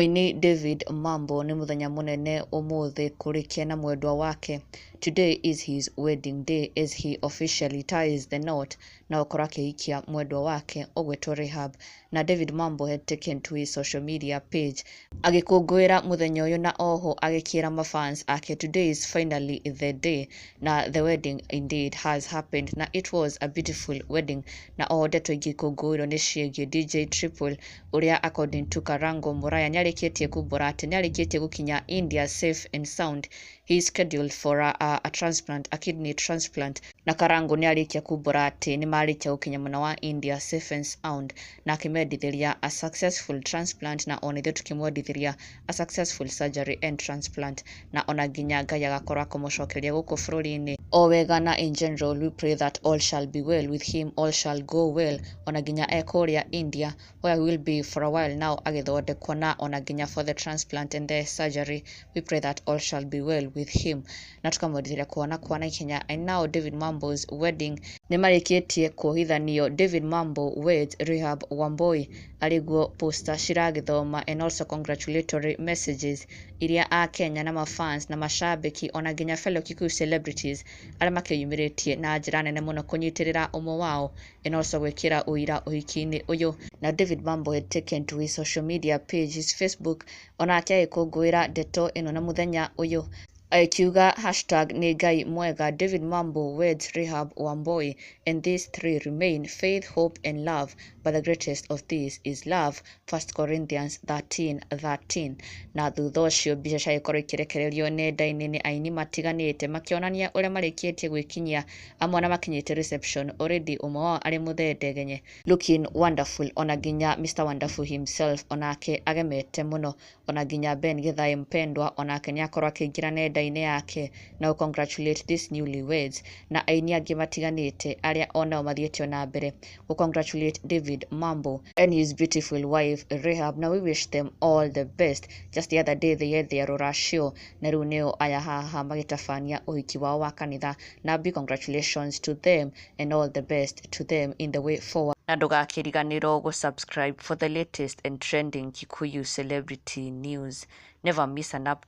Muini David Mambo ni muthenya munene umuthi kurikia na mwendwa wake. Today is his wedding day as he officially ties the knot na okora akihikia mwendwa wake ogwetwo Rehab. Na David Mambo had taken to his social media page agikungwira muthenya uyu na oho agikira mafans ake today is finally the day na the wedding indeed has happened na it was a beautiful wedding na oho ndeto igikungwirwo ni ciĩgiĩ DJ Triple uria according to Karango Muraya nyarikitie kumbura ati nyarikitie gukinya India safe and sound. He is scheduled for a transplant, a kidney transplant. Na Karango nyarikia kumbura ati ni marikia gukinya mwana wa India safe and sound na akimedithiria a successful transplant na onithe tukimwendithiria a successful surgery and transplant na ona nginya Ngai agakorwo kumucokeria guku bururi-ini o wega na in general we pray that all shall be well with him, all shall go well. Ona nginya ekoria India where he will be for a while now agithondekwo na ona nginya for the transplant and the surgery we pray that all shall be well with him na tukamwendithiria kuona kwana ikenya. And now David Mambo's wedding ni marikitie kuhithanio. David Mambo weds Rehab Wamboi aliguo poster ciragithoma and also congratulatory messages iria a Kenya na mafans na mashabiki ona nginya fellow Kikuyu celebrities aria makiyumiritie na njira nene muno kunyitirira umwe wao and also gwikira uira uhiki-ini uyu. Na David Mambo had taken to his social media page, his Facebook, ona akigikungwira ndeto ino na muthenya uyu akiuga #ni Ngai mwega. David Mambo weds Rehab Wamboi and these three remain faith, hope and love, but the greatest of these is love. 1 Corinthians 13:13. Na thutha ucio mbica ciakorwo ikirekererio nenda-ini ni aini matiganite makionania uria marikitie gwikinyia amwe na makinyite reception already umwe wao ari muthendegenye looking wonderful ona nginya Mr Wonderful himself onake agemete muno ona nginya Ben Githai mpendwa onake ni akorwo akiingira nenda-ini yake na congratulate this newlyweds na aini angi matiganite aria ona mathiete na mbere congratulate David Mambo and his beautiful wife Rehab. Now we wish them all the best. Just the other day they had their rorasho na riu nio aya haha magitabania uhiki wao wa kanitha na big congratulations to them and all the best to them in the way forward. Na ndugakiriganirwo gu subscribe for the latest and trending Kikuyu celebrity news. Never miss an update.